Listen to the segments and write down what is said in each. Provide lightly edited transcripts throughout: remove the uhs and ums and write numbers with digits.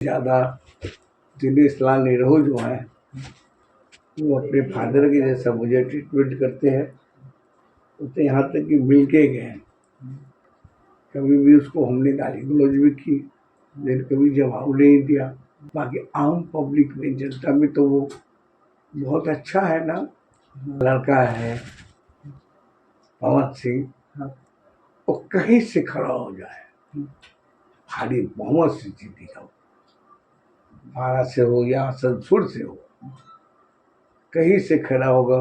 ज़्यादा दिनेश लाल नेहरू जो हैं वो अपने फादर के जैसा मुझे ट्रीटमेंट करते हैं। तो यहाँ तक कि मिल के गए हैं, कभी भी उसको हमने गाली गलौज भी की, लेकिन कभी जवाब नहीं दिया। बाकी आम पब्लिक में, जनता में तो वो बहुत अच्छा है ना। लड़का है पवन सिंह, वो कहीं से खड़ा हो जाए, भारी बहुमत से जीतेगा। 12 से हो या आसनसोल से हो, कहीं से खड़ा होगा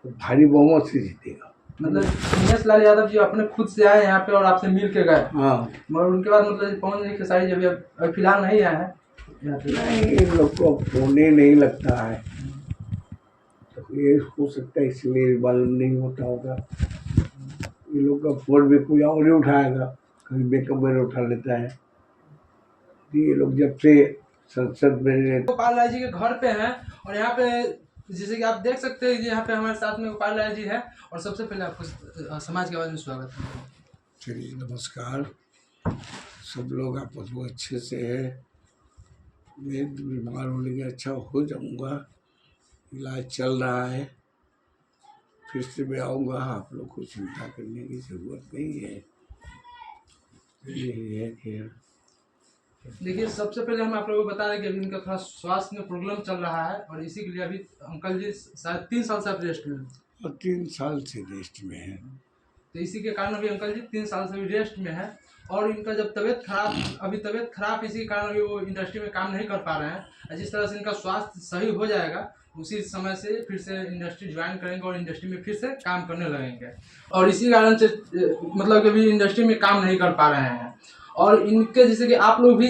तो भारी बहुमत से जीतेगा। मतलब दिनेश लाल यादव जी अपने खुद से आए यहाँ पे और आपसे मिल के गए। हाँ, मगर उनके बाद मतलब पवन जी खेसारी जी अभी फिलहाल नहीं आए हैं यहाँ पे। नहीं, इन लोग को होने नहीं लगता है, तो ये हो सकता है इसलिए मालूम नहीं होता होगा। ये लोग का फोन भी कोई और ही उठाएगा, कभी मेकअप मैन उठा लेता है। ये लोग जब से संसद में गोपाल राय जी के घर पे हैं और यहाँ पे जैसे कि आप देख सकते हैं यहाँ पे हमारे साथ में गोपाल राय जी है। और सबसे पहले आपको समाज के बारे में स्वागत है। चलिए, नमस्कार। सब लोग आपस में अच्छे से है। मैं बीमार होने के अच्छा हो जाऊंगा, इलाज चल रहा है, फिर से मैं आऊँगा। आप लोग को चिंता करने की ज़रूरत नहीं है। यही है कि देखिए, सबसे पहले हम आप लोगों को बता दें कि अभी इनका थोड़ा स्वास्थ्य में प्रॉब्लम चल रहा है और इसी के लिए अभी अंकल जी शायद 3 साल से आप रेस्ट में हैं। और 3 साल से रेस्ट में है। तो इसी के कारण अभी अंकल जी 3 साल से भी रेस्ट में है। और इनका जब तबीयत खराब इसी के कारण अभी वो इंडस्ट्री में काम नहीं कर पा रहे हैं। जिस तरह से इनका स्वास्थ्य सही हो जाएगा उसी समय से फिर से इंडस्ट्री ज्वाइन करेंगे और इंडस्ट्री में फिर से काम करने लगेंगे। और इसी कारण से मतलब कि अभी इंडस्ट्री में काम नहीं कर पा रहे हैं। और इनके जैसे कि आप लोग भी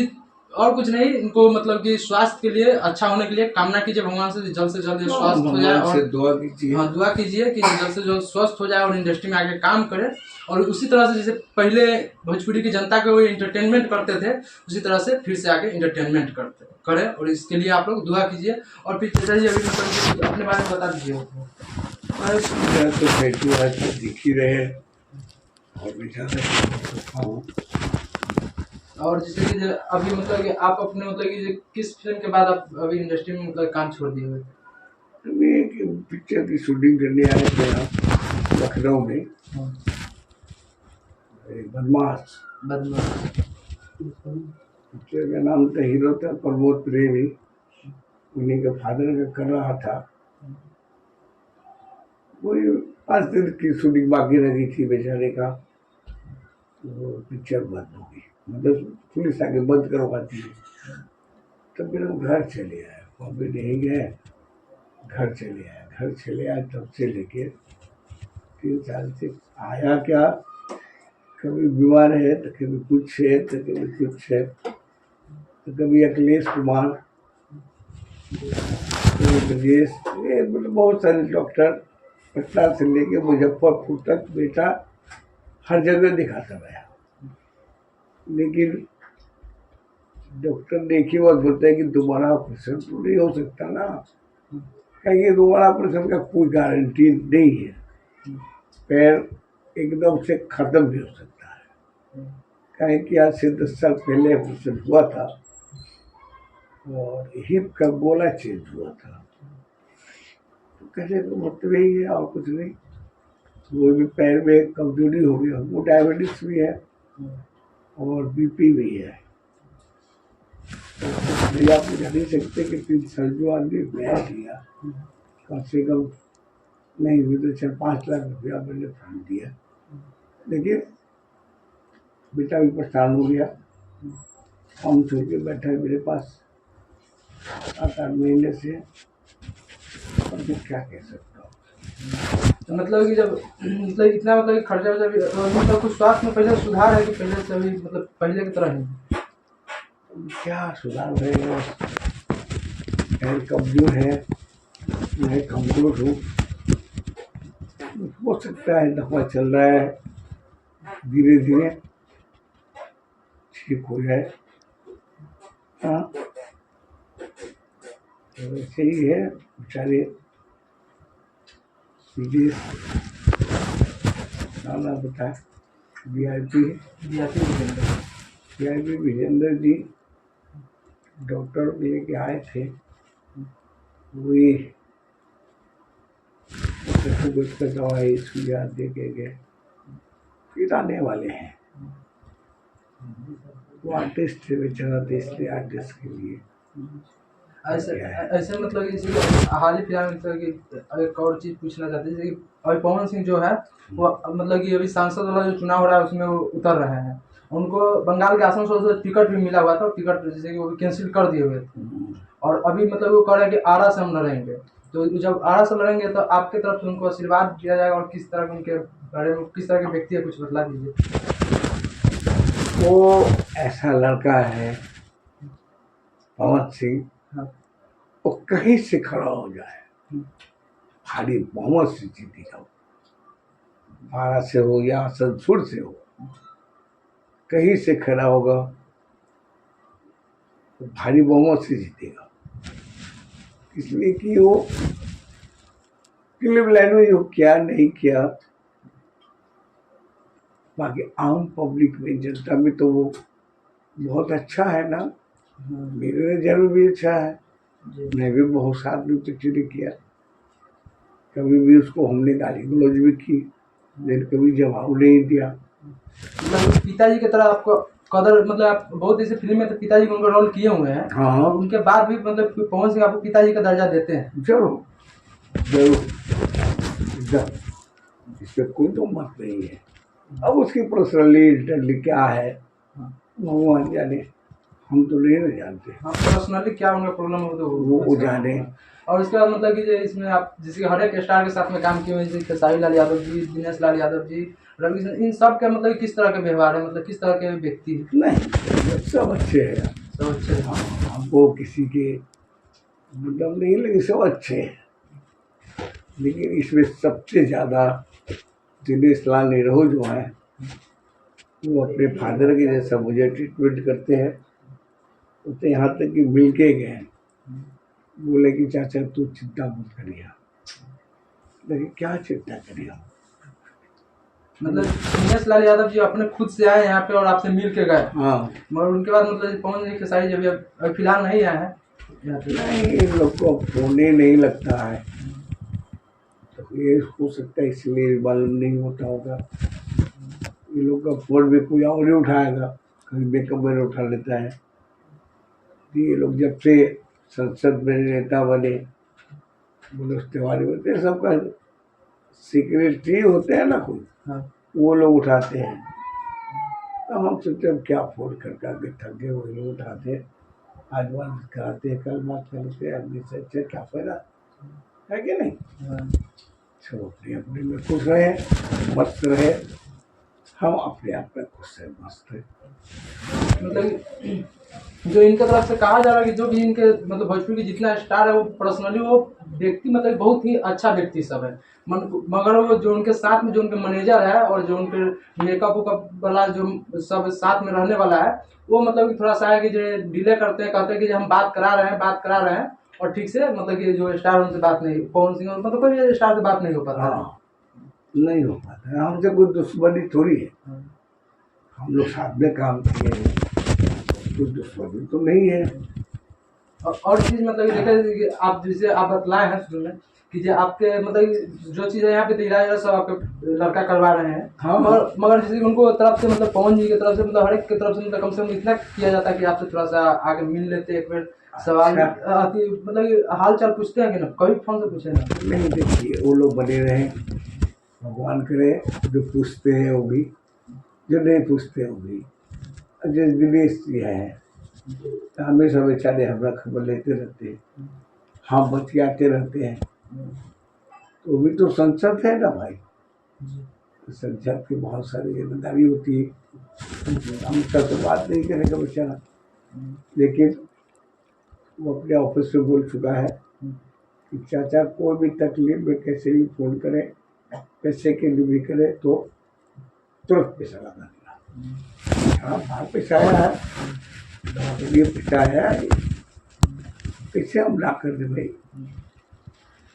और कुछ नहीं, इनको मतलब कि स्वास्थ्य के लिए अच्छा होने के लिए कामना कीजिए भगवान से जल्द स्वस्थ हो जाए। और दुआ कीजिए। हाँ, दुआ कीजिए कि जल्द से जल्द स्वस्थ हो जाए और इंडस्ट्री में आके काम करे। और उसी तरह से जैसे पहले भोजपुरी की जनता को वो इंटरटेनमेंट करते थे, उसी तरह से फिर से आके इंटरटेनमेंट करें। और इसके लिए आप लोग दुआ कीजिए। और फिर चाचा जी अभी मतलब अपने बारे में बता दीजिए। तो बेटी आज दिख ही रहे और बेचारा। और जैसे कि अभी मतलब कि आप अपने मतलब कि किस फिल्म के बाद आप अभी इंडस्ट्री में मतलब काम छोड़ दिए हुए? अभी एक पिक्चर की शूटिंग करने आए थे यहाँ लखनऊ में। बदमाश पिक्चर का नाम था, हीरो था प्रमोद प्रेमी, उन्हीं के फादर का कर रहा था। वही 5 दिन की शूटिंग बाकी रही थी बेचारे का, वो पिक्चर बंद हो गई। मतलब पुलिस आके बंद करवाती है। तब फिर हम घर चले आए, बॉम्बे नहीं गए, घर चले आए। तब से लेके 3 साल से आया क्या, कभी बीमार है तो कभी कुछ है तो कभी कुछ है। तो कभी अखिलेश कुमार, कभी ब्रजेश, ये मतलब बहुत सारे डॉक्टर पटना से लेके मुजफ्फरपुर तक बेटा हर जगह दिखाता रहा। लेकिन डॉक्टर ने एक ही बात बोलता है कि दोबारा ऑपरेशन तो नहीं हो सकता ना, कहेंगे दोबारा ऑपरेशन का कोई गारंटी नहीं है। पैर एकदम से खत्म भी हो सकता है। कहें कि आज से 10 साल पहले ऑपरेशन हुआ था और हिप का गोला चेंज हुआ था। तो कहने का मतलब यही है और कुछ नहीं। वो भी पैर में कमजोरी हो गई, वो डायबिटीज भी है और बीपी भी है। तो आप जान नहीं सकते कि 3 साल जो आदमी बैठ गया, कम से कम नहीं भी तो 4-5 लाख रुपया मैंने फंड दिया। लेकिन बेटा भी परेशान हो गया, हम छोड़ के बैठा है मेरे पास 7-8 महीने से। और मैं क्या कह सकता हूँ। तो मतलब कि जब मतलब इतना मतलब खर्चा मतलब कुछ स्वास्थ्य में पहले सुधार है कि पहले से अभी मतलब पहले की तरह ही? क्या सुधार रहेगा, पैर कमजोर है, मैं कमजोर हूँ। हो सकता है दवा चल रहा है, धीरे धीरे ठीक हो जाए। हाँ, तो वैसे ही है बेचारे। विदेश नाना बताए VIP सीआईबी विजेंद्र जी डॉक्टर को लेके आए थे, वही उसका दवाई सुइया दे के गए, फिर आने वाले हैं। वो आर्टिस्ट थे बेचारा, तो इसलिए आर्टिस्ट के लिए ऐसे ऐसे मतलब कि जैसे हाल ही फिलहाल में मतलब कि एक और चीज़ पूछना चाहते हैं, जैसे कि अभी पवन सिंह जो है वो मतलब कि अभी सांसद वाला जो चुनाव हो रहा है उसमें वो उतर रहे हैं। उनको बंगाल के आसनसोल से टिकट भी मिला हुआ था, और टिकट जैसे कि वो कैंसिल कर दिए हुए थे, और अभी मतलब वो कह रहे हैं कि आरा से हम लड़ेंगे। तो जब आरा से लड़ेंगे तो आपके तरफ से उनको आशीर्वाद दिया जाएगा, और किस तरह के उनके बारे में किस तरह के व्यक्ति है, कुछ बतला दीजिए। वो ऐसा लड़का है पवन सिंह, हाँ। वो कहीं से खड़ा हो जाए, भारी बहुमत से जीतेगा। आरा से हो या आसनसोल से हो, कहीं से खड़ा होगा तो भारी बहुमत से जीतेगा। इसलिए कि वो क्लिवलैंड में जो क्या नहीं किया, बाकी आम पब्लिक में, जनता में तो वो बहुत अच्छा है ना। मेरे नजर में भी अच्छा है, मैं भी बहुत साथ में चुटकी किया, कभी भी उसको हमने गाली गलौज भी की, लेकिन कभी जवाब नहीं दिया। मतलब पिताजी की तरह आपको कदर, मतलब आप बहुत ऐसे फिल्म में तो पिताजी का उनका रोल किए हुए हैं। हाँ, और उनके बाद भी मतलब पवन सिंह आपको पिताजी का दर्जा देते हैं। जरूर जरूर, इसमें कोई तो मत नहीं है। अब उसकी पर्सनली क्या है भगवान जाने, हम तो नहीं ना जानते। हाँ, पर्सनली क्या उनका प्रॉब्लम हो तो वो जाने। और उसके बाद मतलब कि इसमें आप जैसे हर एक स्टार के साथ में काम किए हुए, जैसे खेसारी लाल यादव जी, दिनेश लाल यादव जी, रवि किशन, इन सब के मतलब किस तरह के व्यवहार है, मतलब किस तरह के व्यक्ति है? नहीं, सब अच्छे हैं, सब अच्छे हैं। हमको किसी के मतलब नहीं, लेकिन सब अच्छे हैं। लेकिन इसमें सबसे ज़्यादा दिनेश लाल निरहू जो है, वो अपने फादर के जैसा मुझे ट्रीटमेंट करते हैं। तो यहाँ तक कि मिल के गए, बोले कि चाचा तू चिंता मत करिए। लेकिन क्या चिंता करिए, मतलब दिनेश लाल यादव जी अपने खुद से आए यहाँ पे और आपसे मिल के गए। हाँ, मगर उनके बाद मतलब पवन जी खेसारी जी अभी फिलहाल नहीं आए हैं यहाँ पे। नहीं, इन लोग को होने नहीं लगता है, तो ये हो सकता है इसलिए मालूम नहीं होता होगा। ये लोग का फोन भी कोई और ही उठाएगा, कभी मेकअप में उठा लेता है। ये लोग जब से संसद में नेता बने, मनोज तिवारी होते हैं, सबका सेक्रेटरी होते हैं ना कोई, हाँ। वो लोग उठाते हैं। तो हम सोचते हैं क्या फोन करके आगे थक गए, वही लोग उठाते हैं, आज बात कराते हैं, कल बात करते हैं, आदमी से अच्छा क्या फायदा है कि नहीं। हाँ। सब अपने अपने में खुश रहे, मस्त रहे, हम अपने आप में खुश है, मस्त है। मतलब जो इनके तरफ से कहा जा रहा है कि जो भी इनके मतलब भोजपुर की जितना स्टार है वो पर्सनली वो व्यक्ति मतलब बहुत ही अच्छा व्यक्ति सब है। मगर वो जो उनके साथ में जो उनके मैनेजर है और जो उनके मेकअप वेकअप वाला जो सब साथ में रहने वाला है, वो मतलब कि थोड़ा सा है कि जो डिले करते हैं, कहते हैं कि हम बात करा रहे हैं और ठीक से मतलब कि जो स्टार उनसे बात नहीं, पवन सिंह मतलब कोई भी स्टार से बात नहीं हो पाता है। नहीं हो पाता है, हमसे कोई दुश्मनी थोड़ी है, हम लोग साथ में काम किए हैं, कोई दुश्मनी तो नहीं है। और चीज़ मतलब कि देखा कि आप जैसे आप बतलाए हैं शुरू में कि जो आपके मतलब जो चीज़ है यहाँ पे तो इलाज सब आपके लड़का करवा रहे हैं। हाँ। मगर जैसे उनको तरफ से मतलब पवन जी की तरफ से मतलब हर एक की तरफ से मतलब कम से कम इतना किया जाता है कि आपसे थोड़ा सा आगे मिल लेते, एक बार सवाल मतलब हाल चाल पूछते हैं कि ना, कभी फोन से पूछे ना? नहीं, देखिए वो लोग बने रहे, भगवान करे, जो पूछते हैं वो भी, जो नहीं पूछते वो भी। जैसे दिनेश जी है, हमेशा बेचारे हमारा खबर लेते रहते हैं, हम बतियाते रहते हैं, तो भी तो संसद है ना भाई, संसद की बहुत सारी जिम्मेदारी होती है, हम तो बात नहीं करेगा बेचारा। लेकिन वो अपने ऑफिस में बोल चुका है कि चाचा कोई भी तकलीफ में कैसे भी फोन करे, पैसे के लिए भी करे तो तुरंत पैसा लगा देना। हाँ, बाहर पैसा आया है, लिए पैसा आया है, कैसे हम ना कर दे भाई।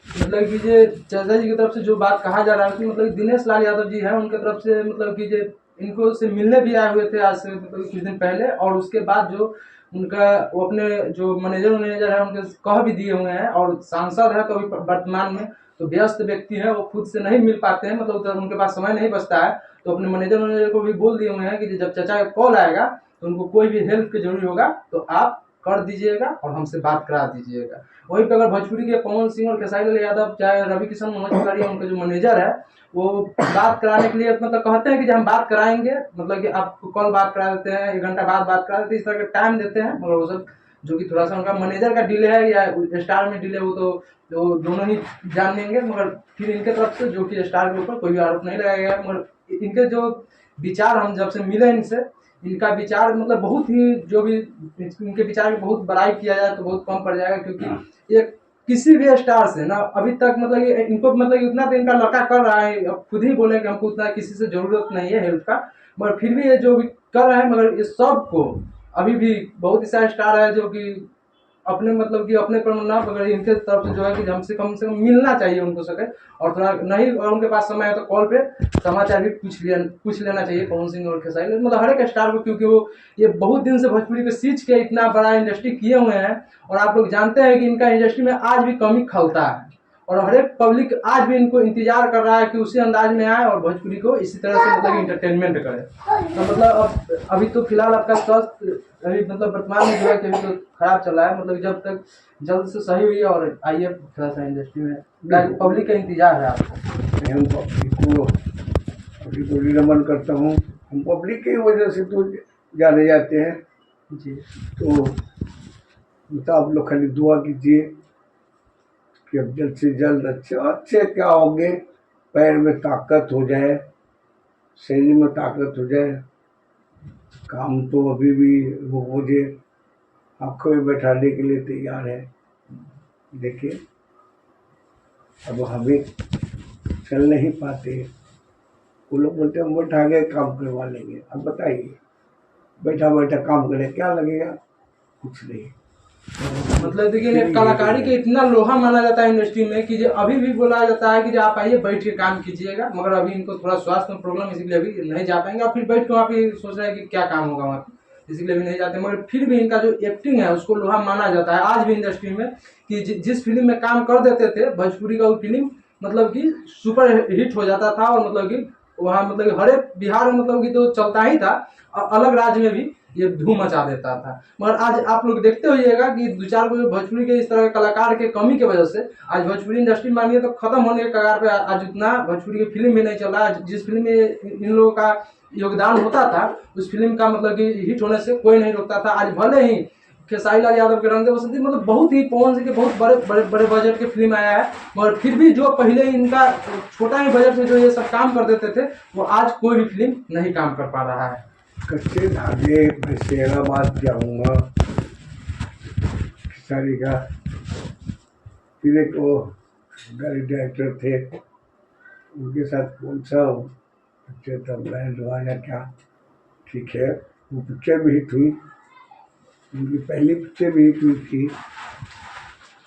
मतलब कि जो चाचा जी की तरफ से जो बात कहा जा रहा है कि मतलब दिनेश लाल यादव जी हैं उनके तरफ से मतलब कि जो इनको से मिलने भी आए हुए थे आज से मतलब कुछ दिन पहले, और उसके बाद जो उनका वो अपने जो मैनेजर है उनके कह भी दिए हुए हैं, और सांसद है तो अभी वर्तमान में तो व्यस्त व्यक्ति है, वो खुद से नहीं मिल पाते हैं, मतलब उधर उनके पास समय नहीं बचता है, तो अपने मैनेजर को भी बोल दिए हुए हैं कि जब चाचा का कॉल आएगा तो उनको कोई भी हेल्प की जरूरी होगा तो आप कर दीजिएगा और हमसे बात करा दीजिएगा। वहीं पे अगर भोजपुरी के पवन सिंह और खेसारी लाल यादव चाहे रवि किशन मनोज तिवारी उनका जो मैनेजर है वो बात कराने के लिए मतलब कहते हैं कि हम बात कराएंगे, मतलब कि आपको कॉल बात करा देते हैं, 1 घंटा बाद बात करा देते हैं, इस तरह का टाइम देते हैं, मगर वो सब जो कि थोड़ा सा उनका मैनेजर का डिले है या स्टार में डिले हो तो दोनों ही जान लेंगे, मगर फिर इनके तरफ से जो कि स्टार के ऊपर कोई भी आरोप नहीं लगाया गया, मगर इनके जो विचार हम जब से मिले इनसे, इनका विचार मतलब बहुत ही जो भी इनके विचार की बहुत बड़ाई किया जाए तो बहुत कम पड़ जाएगा, क्योंकि ये किसी भी स्टार से ना अभी तक मतलब ये इनको मतलब उतना तो इनका लड़का कर रहा है, अब खुद ही बोले कि हमको उतना किसी से जरूरत नहीं है हेल्प का, मगर फिर भी ये जो भी कर रहे हैं, मगर ये सबको अभी भी बहुत ही सारे स्टार है जो कि अपने मतलब कि अपने पर ना पकड़ इनके तरफ से जो है कि हमसे कम से कम मिलना चाहिए उनको सके, और थोड़ा नहीं और उनके पास समय है तो कॉल पे समाचार भी पूछ लेना चाहिए पवन सिंह और खेसारी मतलब हर एक स्टार को, क्योंकि वो ये बहुत दिन से भोजपुरी को सींच के इतना बड़ा इंडस्ट्री किए हुए हैं, और आप लोग जानते हैं कि इनका इंडस्ट्री में आज भी कमी खलता है, और हर एक पब्लिक आज भी इनको इंतजार कर रहा है कि उसी अंदाज में आए और भोजपुरी को इसी तरह से मतलब इंटरटेनमेंट करे। तो मतलब अभी तो फिलहाल आपका स्वास्थ्य अभी मतलब वर्तमान में जो है कि अभी तो खराब चल रहा है, मतलब जब तक जल्द से सही हुई और आइए थोड़ा सा इंडस्ट्री में पब्लिक का इंतजार है आपको। हम पब्लिक को नमन करता हूँ, हम पब्लिक की वजह से तो जाने जाते हैं जी तो आप लोग खाली दुआ कीजिए कि अब जल्द से जल्द अच्छे क्या होंगे, पैर में ताकत हो जाए, शरीर में ताकत हो जाए, काम तो अभी भी वो मुझे आंखों में बैठाने के लिए तैयार है। देखिए अब हमें चल नहीं पाते, वो लोग बोलते हैं हम बैठा के काम करवा लेंगे, अब बताइए बैठा बैठा काम करें क्या लगेगा, कुछ नहीं। मतलब देखिए कलाकारी के इतना लोहा माना जाता है इंडस्ट्री में कि जो अभी भी बोला जाता है कि जो आप आइए बैठ के काम कीजिएगा, मगर अभी इनको थोड़ा स्वास्थ्य में प्रॉब्लम इसलिए अभी नहीं जा पाएंगे, और फिर बैठ के वहाँ पे सोच रहे हैं कि क्या काम होगा वहाँ पे, इसलिए भी नहीं जाते, मगर फिर भी इनका जो एक्टिंग है उसको लोहा माना जाता है आज भी इंडस्ट्री में, कि जिस फिल्म में काम कर देते थे भोजपुरी का वो फिल्म मतलब कि सुपर हिट हो जाता था, और मतलब कि वहाँ मतलब हर एक बिहार में मतलब कि तो चलता ही था, अलग राज्य में भी ये धूम मचा देता था, मगर आज आप लोग देखते होइएगा कि 2-4 भोजपुरी के इस तरह के कलाकार के कमी की वजह से आज भोजपुरी इंडस्ट्री मानिए तो खत्म होने के कगार पे आज उतना भोजपुरी की फिल्म भी नहीं चल रहा है, जिस फिल्म में इन लोगों का योगदान होता था उस फिल्म का मतलब कि हिट होने से कोई नहीं रोकता था। आज भले ही खेसारी लाल यादव के रंग दे बसंती मतलब बहुत ही पवन सिंह के बहुत बड़े बड़े बड़े बजट के फिल्म आया है, मगर फिर भी जो पहले इनका छोटा ही बजट में जो ये सब काम कर देते थे वो आज कोई भी फिल्म नहीं काम कर पा रहा है। कच्चे धागे मैं शेराबाद जाऊँगा खेसारी का, फिर एक वो गाड़ी डायरेक्टर थे उनके साथ कौन सा पिक्चर था ब्रांड हुआ या क्या, ठीक है वो पिक्चर भी हिट हुई, उनकी पहली पिक्चर भी हिट हुई थी,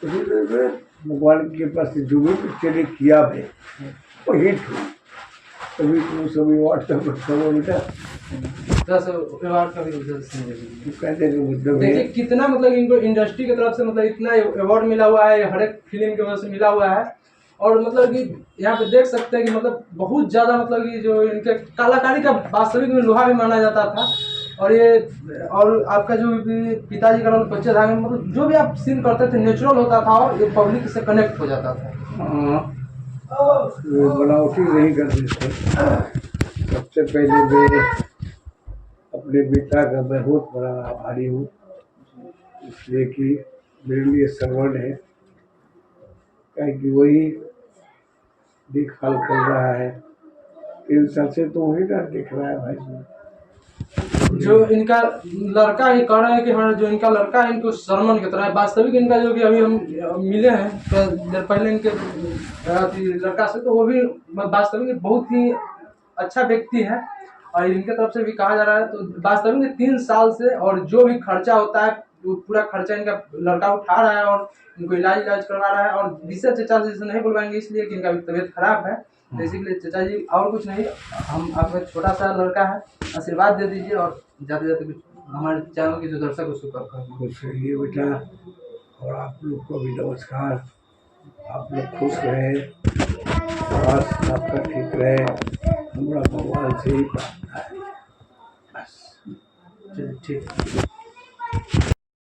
तो भगवान के पास जो भी पिक्चरें किया है वो हिट हुई, तभी तो सभी व्हाट्सएप पर खबर बेटा देखिए कितना मतलब इनको इंडस्ट्री की तरफ से मतलब इतना अवार्ड मिला हुआ है, हर एक फिल्म की वजह से मिला हुआ है, और मतलब कि यहाँ पे देख सकते हैं कि मतलब बहुत ज़्यादा मतलब कि जो इनके कलाकारी का वास्तविक में लोहा भी माना जाता था, और ये और आपका जो पिताजी का रोल कच्चे धागे में मतलब जो भी आप सीन करते थे नेचुरल होता था और ये पब्लिक से कनेक्ट हो जाता था। वो बनावटी नहीं करते थे। सबसे पहले मैं अपने पिता का मैं बहुत बड़ा आभारी हूँ, इसलिए कि मेरे लिए सर्वण है, क्या कि वही देखभाल कर रहा है, 3 साल से तो वही ना देख रहा है भाई। जो इनका लड़का ही कह रहे हैं कि हाँ जो इनका लड़का है इनको सरमन की तरह है, वास्तविक इनका जो भी अभी हम मिले हैं तो पहले इनके लड़का से तो वो भी वास्तविक बहुत ही अच्छा व्यक्ति है, और इनके तरफ से भी कहा जा रहा है तो वास्तविक में 3 साल से और जो भी खर्चा होता है वो पूरा खर्चा इनका लड़का उठा रहा है और इनको इलाज करवा रहा है, और विशेष चर्चा से नहीं बुलवाएंगे इसलिए कि इनका तबीयत खराब है, तो इसी के लिए चाचा जी और कुछ नहीं, हम आपका छोटा सा लड़का है, आशीर्वाद दे दीजिए और जाते जाते कुछ हमारे चैनल के जो दर्शक उसको कर खुश रहिए बेटा, और आप लोग को भी नमस्कार। आप लोग खुश रहे, स्वास्थ्य आपका ठीक रहे, हमारा भगवान से ही प्रार्थना है बस। ठीक।